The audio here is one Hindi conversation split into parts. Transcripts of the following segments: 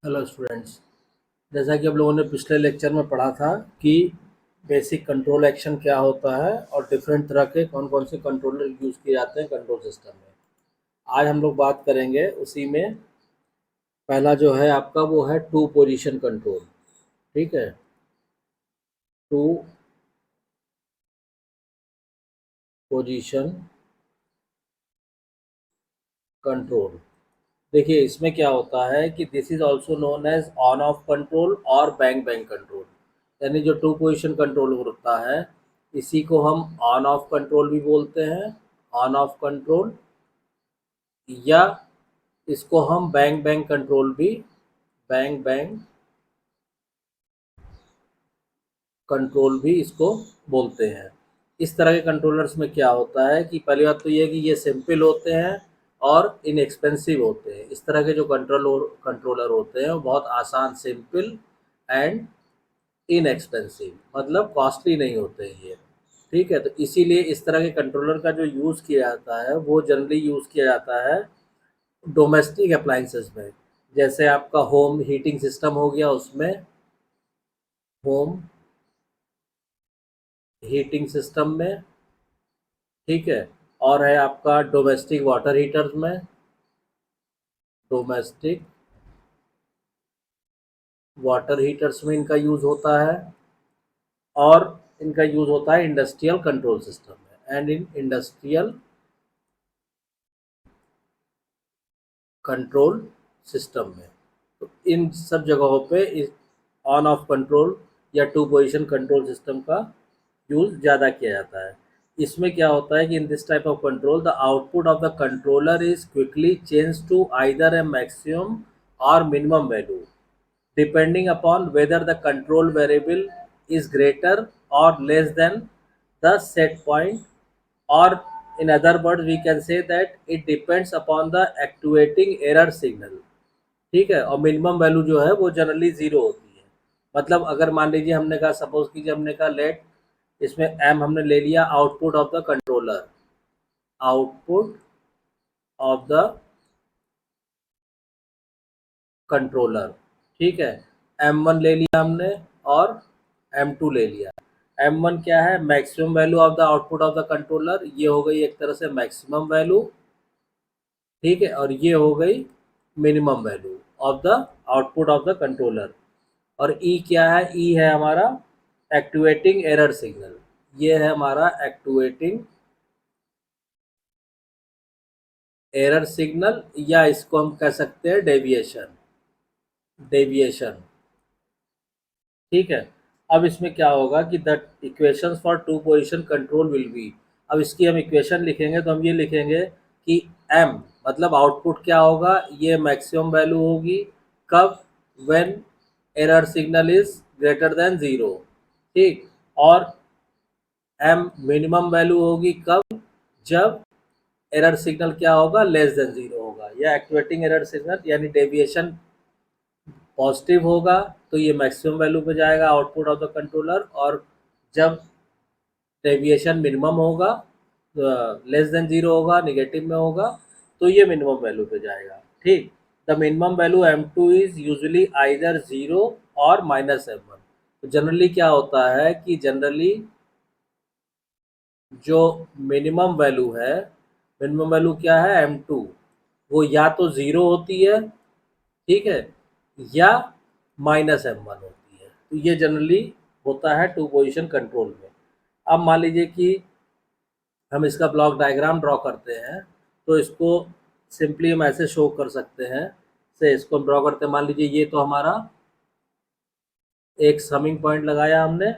Hello students. जैसा कि आप लोगों ने पिछले लेक्चर में पढ़ा था कि बेसिक कंट्रोल एक्शन क्या होता है और डिफरेंट तरह के कौन कौन से कंट्रोलर यूज़ किए जाते हैं कंट्रोल सिस्टम में। आज हम लोग बात करेंगे उसी में। पहला जो है आपका वो है टू पोजीशन कंट्रोल। ठीक है, टू पोजीशन कंट्रोल। देखिए इसमें क्या होता है कि this is also known as on off control और बैंग बैंग कंट्रोल। यानी जो टू पोजीशन कंट्रोल होता है इसी को हम ऑन ऑफ कंट्रोल भी बोलते हैं, ऑन ऑफ कंट्रोल, या इसको हम बैंग बैंग कंट्रोल भी, बैंग बैंग कंट्रोल भी इसको बोलते हैं। इस तरह के कंट्रोलर्स में क्या होता है कि पहली बात तो ये है कि ये सिंपल होते हैं और इनएक्सपेंसिव होते हैं। इस तरह के जो कंट्रोलर होते हैं वो बहुत आसान, सिंपल एंड इनएक्सपेंसिव, मतलब कॉस्टली नहीं होते हैं ये। ठीक है, तो इसीलिए इस तरह के कंट्रोलर का जो यूज़ किया जाता है वो जनरली यूज़ किया जाता है डोमेस्टिक अप्लाइंसेस में। जैसे आपका होम हीटिंग सिस्टम हो गया, उसमें होम हीटिंग सिस्टम में। ठीक है, और है आपका डोमेस्टिक वाटर हीटर्स में, डोमेस्टिक वाटर हीटर्स में इनका यूज़ होता है। और इनका यूज़ होता है इंडस्ट्रियल कंट्रोल सिस्टम में एंड इन इंडस्ट्रियल कंट्रोल सिस्टम में। तो इन सब जगहों पे इस ऑन ऑफ कंट्रोल या टू पोजीशन कंट्रोल सिस्टम का यूज़ ज़्यादा किया जाता है। इसमें क्या होता है कि in this type of control the output of the controller is quickly change to either a maximum और minimum value depending upon whether the control variable is greater or less than the set point, or in other words we can say that it depends upon the actuating error signal। ठीक है, और मिनिमम वैल्यू जो है वो जनरली ज़ीरो होती है। मतलब अगर मान लीजिए हमने कहा, सपोज कीजिए हमने कहा लेट, इसमें एम हमने ले लिया output of the controller, output of the controller. ठीक है, M1 ले लिया हमने और M2 ले लिया। M1 क्या है, maximum value of the output of the controller, ये हो गई एक तरह से मैक्सिमम वैल्यू। ठीक है, और ये हो गई minimum value of the output of the controller. और E क्या है, E है हमारा एक्टिवेटिंग एरर सिग्नल। ये है हमारा एक्टिवेटिंग एरर सिग्नल, या इसको हम कह सकते हैं डेविएशन, डेविएशन। ठीक है, अब इसमें क्या होगा कि the equations for two position control will be, अब इसकी हम इक्वेशन लिखेंगे तो हम ये लिखेंगे कि m मतलब आउटपुट क्या होगा, ये मैक्सिमम वैल्यू होगी कब, when error signal is greater than zero. ठीक, और m मिनिमम वैल्यू होगी कब, जब एरर सिग्नल क्या होगा, लेस देन ज़ीरो होगा, या एक्टिवेटिंग एरर सिग्नल यानी डेविएशन पॉजिटिव होगा तो ये मैक्सिमम वैल्यू पे जाएगा आउटपुट ऑफ द कंट्रोलर, और जब डेविएशन मिनिमम होगा, लेस देन ज़ीरो होगा, निगेटिव में होगा, तो ये मिनिमम वैल्यू पे जाएगा। ठीक, the minimum value M2 is usually either zero और -M1। तो जनरली क्या होता है कि जनरली जो मिनिमम वैल्यू है, मिनिमम वैल्यू क्या है M2, वो या तो ज़ीरो होती है, ठीक है, या -M1 होती है। तो ये जनरली होता है टू पोजीशन कंट्रोल में। अब मान लीजिए कि हम इसका ब्लॉक डायग्राम ड्रॉ करते हैं, तो इसको सिंपली हम ऐसे शो कर सकते हैं। से इसको हम ड्रॉ करते हैं, मान लीजिए ये तो हमारा एक समिंग पॉइंट लगाया हमने,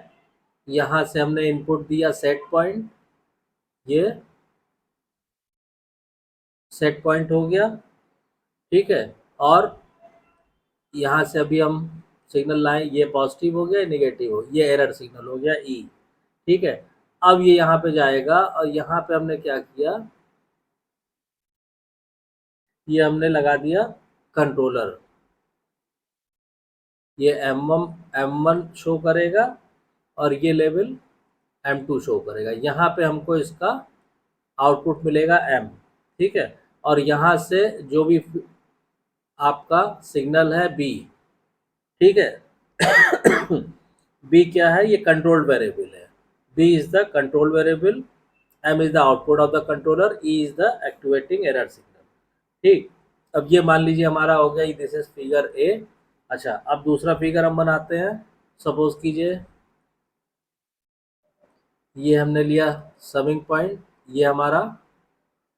यहाँ से हमने इनपुट दिया सेट पॉइंट, ये सेट पॉइंट हो गया। ठीक है, और यहाँ से अभी हम सिग्नल लाएं, ये पॉजिटिव हो गया, नेगेटिव हो, ये एरर सिग्नल हो गया ई। ठीक है, अब ये यहाँ पे जाएगा और यहाँ पे हमने क्या किया, ये हमने लगा दिया कंट्रोलर, ये M1 शो करेगा और ये लेवल M2 शो करेगा। यहाँ पे हमको इसका आउटपुट मिलेगा M। ठीक है, और यहाँ से जो भी आपका सिग्नल है बी, ठीक है। बी क्या है, ये कंट्रोल्ड वेरिएबल है। B is the control variable, M is the output of the controller, E is the activating error signal. ठीक, अब ये मान लीजिए हमारा हो गया, दिस इज फिगर ए। अच्छा, अब दूसरा फिगर हम बनाते हैं। सपोज कीजिए ये हमने लिया समिंग पॉइंट, ये हमारा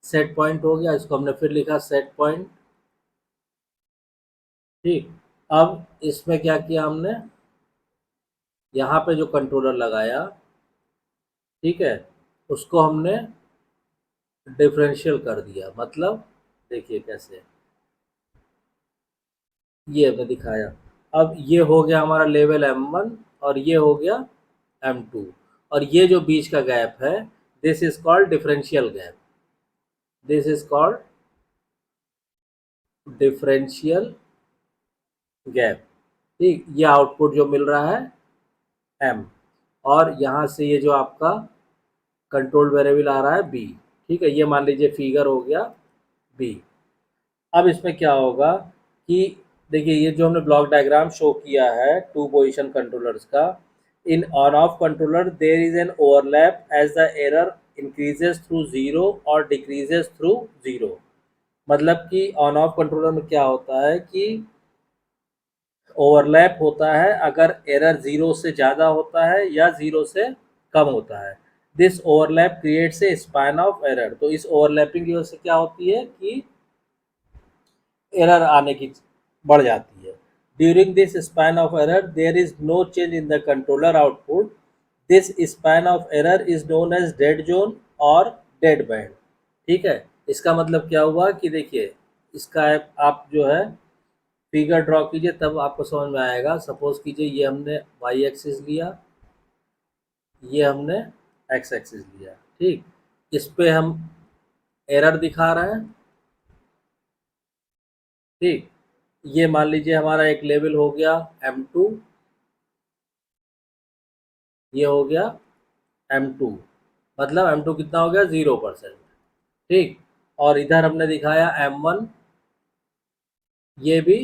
सेट पॉइंट हो गया, इसको हमने फिर लिखा सेट पॉइंट। ठीक, अब इसमें क्या किया हमने, यहाँ पे जो कंट्रोलर लगाया, ठीक है, उसको हमने डिफरेंशियल कर दिया। मतलब देखिए कैसे, ये हमने दिखाया। अब ये हो गया हमारा लेवल M1 और ये हो गया M2, और ये जो बीच का गैप है, this is called differential gap. This is called differential gap. ठीक, ये आउटपुट जो मिल रहा है M, और यहाँ से ये जो आपका कंट्रोल वेरिएबल आ रहा है B। ठीक है, ये मान लीजिए फिगर हो गया B। अब इसमें क्या होगा कि देखिए, ये जो हमने ब्लॉक डायग्राम शो किया है टू पोजीशन कंट्रोलर्स का, in on off controller there is an overlap as the error increases through zero और डिक्रीजेस थ्रू जीरो। मतलब कि ऑन ऑफ कंट्रोलर में क्या होता है कि ओवरलैप होता है अगर एरर जीरो से ज़्यादा होता है या जीरो से कम होता है। This overlap creates a span of error. तो इस ओवरलैपिंग की वजह से क्या होती है कि एरर आने की बढ़ जाती है। During this span of error there is no change in the controller output. This span of error is known as dead zone और डेड बैंड। ठीक है, इसका मतलब क्या हुआ कि देखिए, इसका आप जो है फिगर ड्रॉ कीजिए तब आपको समझ में आएगा। सपोज कीजिए ये हमने वाई एक्सिस लिया, ये हमने एक्स एक्सिस लिया। ठीक, इस पे हम एरर दिखा रहे हैं। ठीक, ये मान लीजिए हमारा एक लेवल हो गया M2, ये हो गया M2, मतलब M2 कितना हो गया 0%। ठीक, और इधर हमने दिखाया M1, ये भी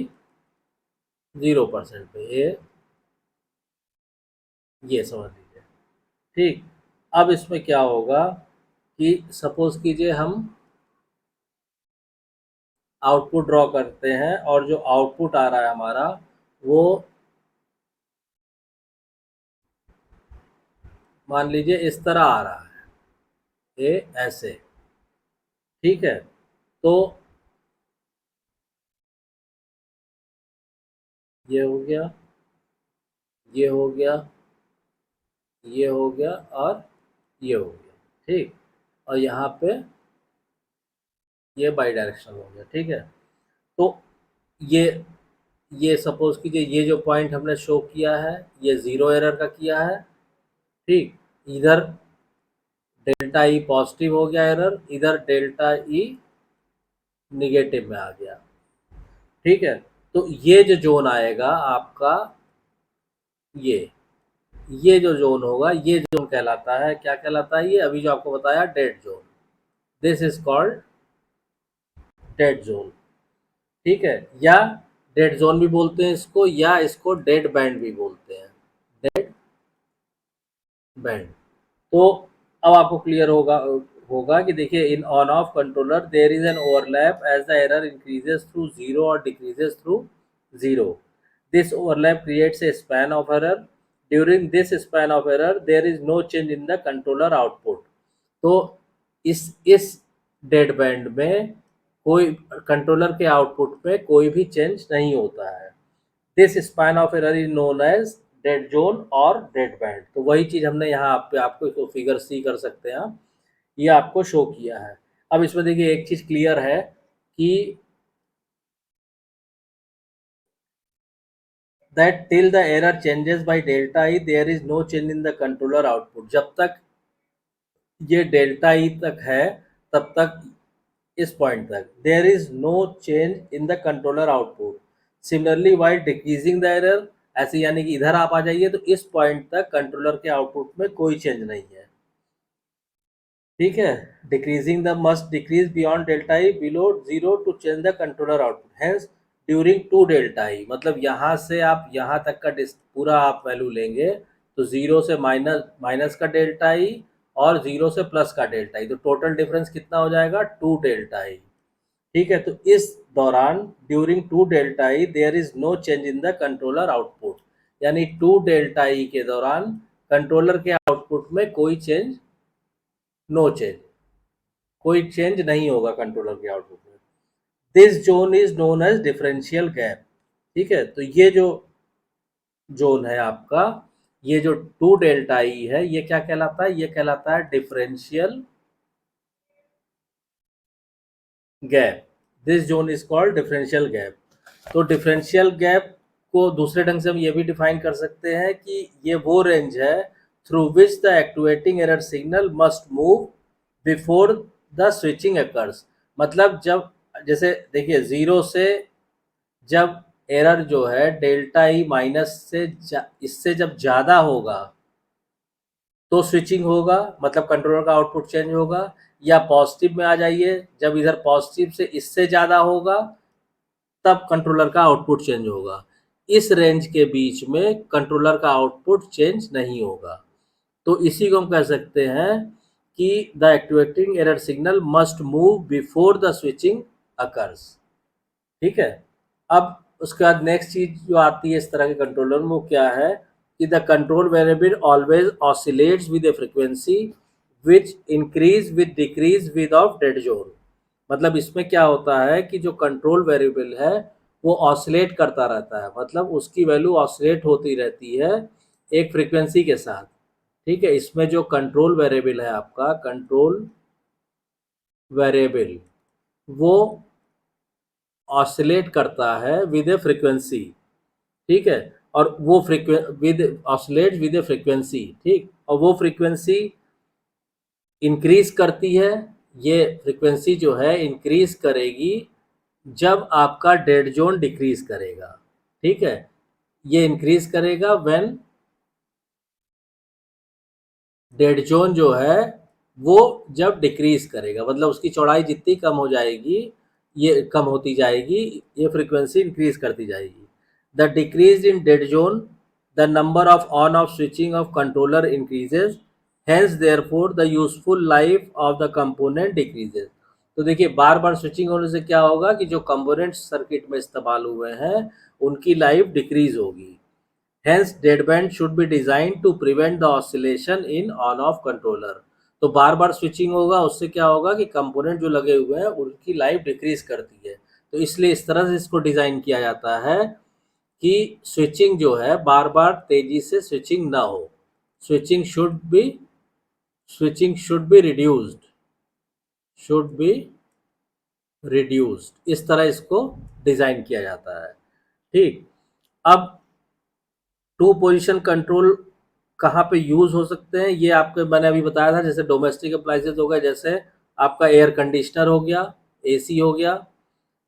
0% पे, ये समझ लीजिए। ठीक, अब इसमें क्या होगा कि सपोज कीजिए हम आउटपुट ड्रॉ करते हैं, और जो आउटपुट आ रहा है हमारा वो मान लीजिए इस तरह आ रहा है, ये ऐसे। ठीक है, तो ये हो गया, ये हो गया, ये हो गया, और ये हो गया। ठीक, और यहाँ पे ये बाई डायरेक्शनल हो गया। ठीक है, तो ये ये सपोज कीजिए ये जो पॉइंट हमने शो किया है, ये ज़ीरो एरर का किया है। ठीक, इधर डेल्टा ई पॉजिटिव हो गया एरर, इधर डेल्टा ई निगेटिव में आ गया। ठीक है, तो ये जो जोन आएगा आपका, ये ये जो जोन होगा, ये जोन कहलाता है, क्या कहलाता है, ये अभी जो आपको बताया dead zone. This is called dead zone. ठीक है, या डेड जोन भी बोलते हैं इसको, या इसको डेड बैंड भी बोलते हैं, डेड बैंड। तो अब आपको क्लियर होगा होगा कि देखिए, in on off controller there is an overlap as the error increases through zero और decreases through zero. This overlap creates a span of error. During this span of error there is no change in the controller output. तो इस डेड बैंड में कोई कंट्रोलर के आउटपुट में कोई भी चेंज नहीं होता है। This span of error is known as dead zone और डेड बैंड। तो वही चीज हमने यहाँ पे आपको फिगर सी कर सकते हैं आप, ये आपको शो किया है। अब इसमें देखिए एक चीज क्लियर है कि that till the error changes by delta e there is no change in the controller output। जब तक ये डेल्टा ई तक है तब तक, इस पॉइंट तक there is no change in the controller output. Similarly while decreasing the error, ऐसे यानी कि इधर आप आ जाइए तो इस पॉइंट तक कंट्रोलर के आउटपुट में कोई चेंज नहीं है। ठीक है, decreasing the must decrease beyond delta E below zero to change the controller output. Hence during 2 delta E, मतलब यहाँ से आप यहाँ तक का पूरा आप वैल्यू लेंगे तो 0 से माइनस माइनस का डेल्टा ई और 0 से प्लस का डेल्टा ई, तो टोटल डिफरेंस कितना हो जाएगा 2 डेल्टा ई। ठीक है, तो इस दौरान during 2 delta E there is no change in the controller output, यानी 2 डेल्टा ई के दौरान कंट्रोलर के आउटपुट में कोई चेंज, नो चेंज, कोई चेंज नहीं होगा कंट्रोलर के आउटपुट में। This zone is known as differential gap. ठीक है, तो ये जो जोन है आपका, ये जो 2 डेल्टा ई है, ये क्या कहलाता है, ये कहलाता है differential gap. This zone is called differential gap. तो डिफरेंशियल गैप को दूसरे ढंग से हम ये भी डिफाइन कर सकते हैं कि ये वो रेंज है through which the activating error signal must move before the switching occurs. मतलब जब, जैसे देखिए 0 से जब एरर जो है डेल्टा ई माइनस से इससे जब ज़्यादा होगा तो स्विचिंग होगा, मतलब कंट्रोलर का आउटपुट चेंज होगा। या पॉजिटिव में आ जाइए, जब इधर पॉजिटिव से इससे ज़्यादा होगा तब कंट्रोलर का आउटपुट चेंज होगा। इस रेंज के बीच में कंट्रोलर का आउटपुट चेंज नहीं होगा। तो इसी को हम कह सकते हैं कि the activating error signal must move before the switching occurs. ठीक है, अब उसके बाद नेक्स्ट चीज जो आती है इस तरह के कंट्रोलर में, वो क्या है कि the control variable always oscillates with A frequency which increase with decrease with of dead zone. मतलब इसमें क्या होता है कि जो कंट्रोल वेरिएबल है वो ऑसिलेट करता रहता है, मतलब उसकी वैल्यू ऑसिलेट होती रहती है एक फ्रीक्वेंसी के साथ। ठीक है, इसमें जो कंट्रोल वेरिएबल है आपका, कंट्रोल वेरिएबल वो ऑसिलेट करता है विद ए फ्रीक्वेंसी। ठीक है, और वो with oscillate with A frequency, ठीक, और वो फ्रीक्वेंसी इंक्रीज करती है। ये फ्रीक्वेंसी जो है इंक्रीज करेगी जब आपका डेड जोन डिक्रीज करेगा। ठीक है, ये इंक्रीज करेगा व्हेन डेड जोन जो है वो जब डिक्रीज करेगा, मतलब उसकी चौड़ाई जितनी कम हो जाएगी, ये कम होती जाएगी, ये फ्रीक्वेंसी इंक्रीज करती जाएगी। The decrease in dead zone the number of on off switching off controller increases, hence therefore the useful life of the component decreases. तो देखिए बार बार स्विचिंग होने से क्या होगा कि जो कंपोनेंट्स सर्किट में इस्तेमाल हुए हैं उनकी लाइफ डिक्रीज होगी। Hence, deadband should be designed to prevent the oscillation in on-off controller। तो बार बार स्विचिंग होगा, उससे क्या होगा कि कंपोनेंट जो लगे हुए हैं उनकी लाइफ डिक्रीज करती है। तो इसलिए इस तरह से इसको डिज़ाइन किया जाता है कि स्विचिंग जो है बार बार तेजी से स्विचिंग ना हो। स्विचिंग शुड बी रिड्यूस्ड, इस तरह इसको डिज़ाइन किया जाता है। ठीक, अब टू पोजीशन कंट्रोल कहाँ पे यूज हो सकते हैं, ये आपको मैंने अभी बताया था। जैसे डोमेस्टिक अप्लाइंसेस हो गए, जैसे आपका एयर कंडीशनर हो गया, एसी हो गया,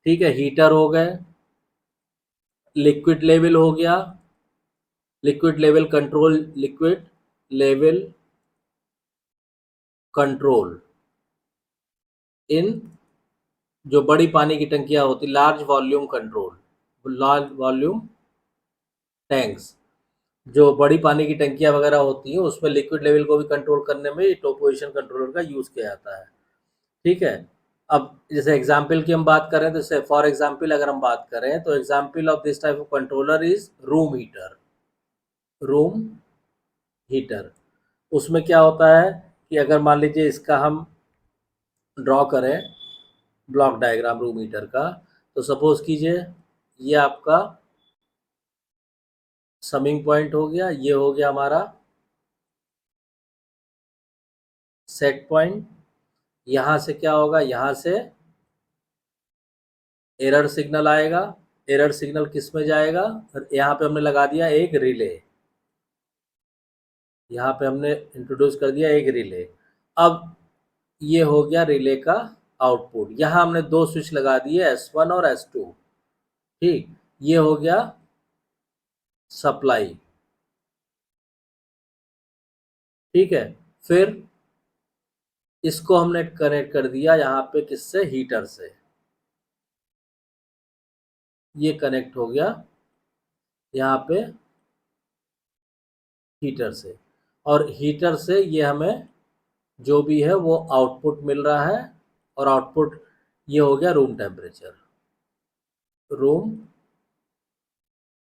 ठीक है, हीटर हो गए, लिक्विड लेवल हो गया, liquid level control, liquid level control इन जो बड़ी पानी की टंकियां होती, large volume control, large volume tanks, जो बड़ी पानी की टंकियां वगैरह होती हैं उसमें लिक्विड लेवल को भी कंट्रोल करने में टॉप पोजीशन कंट्रोलर का यूज किया जाता है। ठीक है, अब जैसे एग्जाम्पल की हम बात करें, तो जैसे फॉर एग्जाम्पल अगर हम बात करें तो example of this type of controller is room heater. Room heater, उसमें क्या होता है कि अगर मान लीजिए इसका हम ड्रॉ करें ब्लॉक डायग्राम रूम हीटर का, तो सपोज कीजिए ये आपका समिंग पॉइंट हो गया, ये हो गया हमारा सेट पॉइंट। यहाँ से क्या होगा, यहाँ से एरर सिग्नल आएगा। एरर सिग्नल किस में जाएगा, यहाँ पे हमने लगा दिया एक रिले, यहाँ पे हमने इंट्रोड्यूस कर दिया एक रिले। अब ये हो गया रिले का आउटपुट। यहाँ हमने दो स्विच लगा दिए S1 और S2। ठीक, ये हो गया सप्लाई। ठीक है, फिर इसको हमने कनेक्ट कर दिया यहाँ पे किससे, हीटर से। ये कनेक्ट हो गया यहाँ पे हीटर से, और हीटर से ये हमें जो भी है वो आउटपुट मिल रहा है, और आउटपुट ये हो गया रूम टेम्परेचर, रूम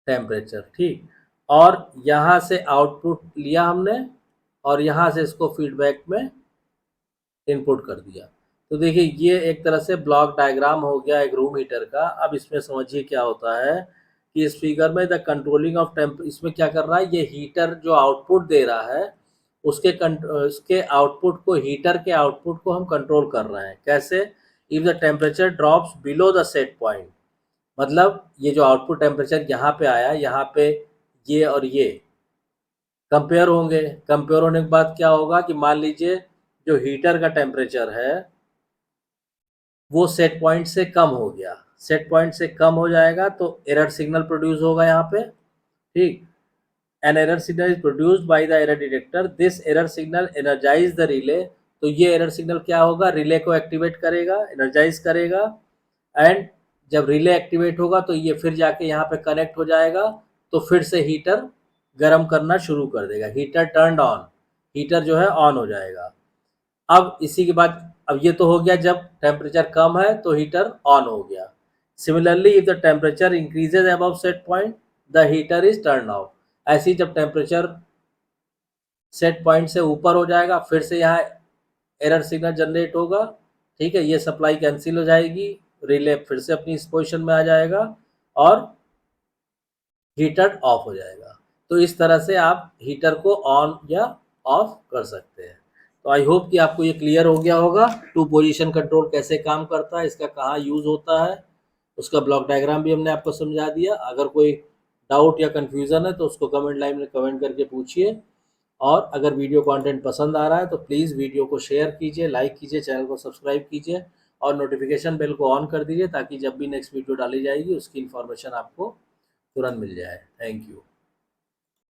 टेम्परेचर, ठीक। और यहाँ से आउटपुट लिया हमने, और यहाँ से इसको फीडबैक में इनपुट कर दिया। तो देखिए ये एक तरह से ब्लॉक डायग्राम हो गया एक रूम हीटर का। अब इसमें समझिए क्या होता है कि इस फिगर में द कंट्रोलिंग ऑफ टेम्प, इसमें क्या कर रहा है, ये हीटर जो आउटपुट दे रहा है उसके आउटपुट को, हीटर के आउटपुट को हम कंट्रोल कर रहे हैं। कैसे? If the temperature drops below the set point, मतलब ये जो आउटपुट टेम्परेचर यहाँ पे आया, यहाँ पे ये और ये कंपेयर होंगे। कंपेयर होने के बाद क्या होगा कि मान लीजिए जो हीटर का टेम्परेचर है वो सेट पॉइंट से कम हो गया, सेट पॉइंट से कम हो जाएगा तो एरर सिग्नल प्रोड्यूस होगा यहाँ पे, ठीक। An error signal is produced by the error detector, this error signal energize the relay. तो ये एरर सिग्नल क्या होगा, रिले को एक्टिवेट करेगा, एनर्जाइज करेगा, एंड जब रिले एक्टिवेट होगा तो ये फिर जाके यहाँ पे कनेक्ट हो जाएगा, तो फिर से हीटर गर्म करना शुरू कर देगा, हीटर टर्न ऑन, हीटर जो है ऑन हो जाएगा। अब इसी के बाद, अब ये तो हो गया जब टेम्परेचर कम है तो हीटर ऑन हो गया। Similarly if the temperature increases above set point the heater is turn off. ऐसे ही जब टेम्परेचर सेट पॉइंट से ऊपर हो जाएगा फिर से यहाँ एरर सिग्नल जनरेट होगा, ठीक है। ये सप्लाई कैंसिल हो जाएगी, रिले फिर से अपनी इस पोजिशन में आ जाएगा और हीटर ऑफ हो जाएगा। तो इस तरह से आप हीटर को ऑन या ऑफ कर सकते हैं। तो आई होप कि आपको ये क्लियर हो गया होगा टू पोजीशन कंट्रोल कैसे काम करता है, इसका कहाँ यूज़ होता है, उसका ब्लॉक डायग्राम भी हमने आपको समझा दिया। अगर कोई डाउट या कन्फ्यूज़न है तो उसको कमेंट लाइन में कमेंट करके पूछिए, और अगर वीडियो कंटेंट पसंद आ रहा है तो प्लीज़ वीडियो को शेयर कीजिए, लाइक कीजिए, चैनल को सब्सक्राइब कीजिए और नोटिफिकेशन बेल को ऑन कर दीजिए ताकि जब भी नेक्स्ट वीडियो डाली जाएगी उसकी इन्फॉर्मेशन आपको तुरंत मिल जाए। Thank you.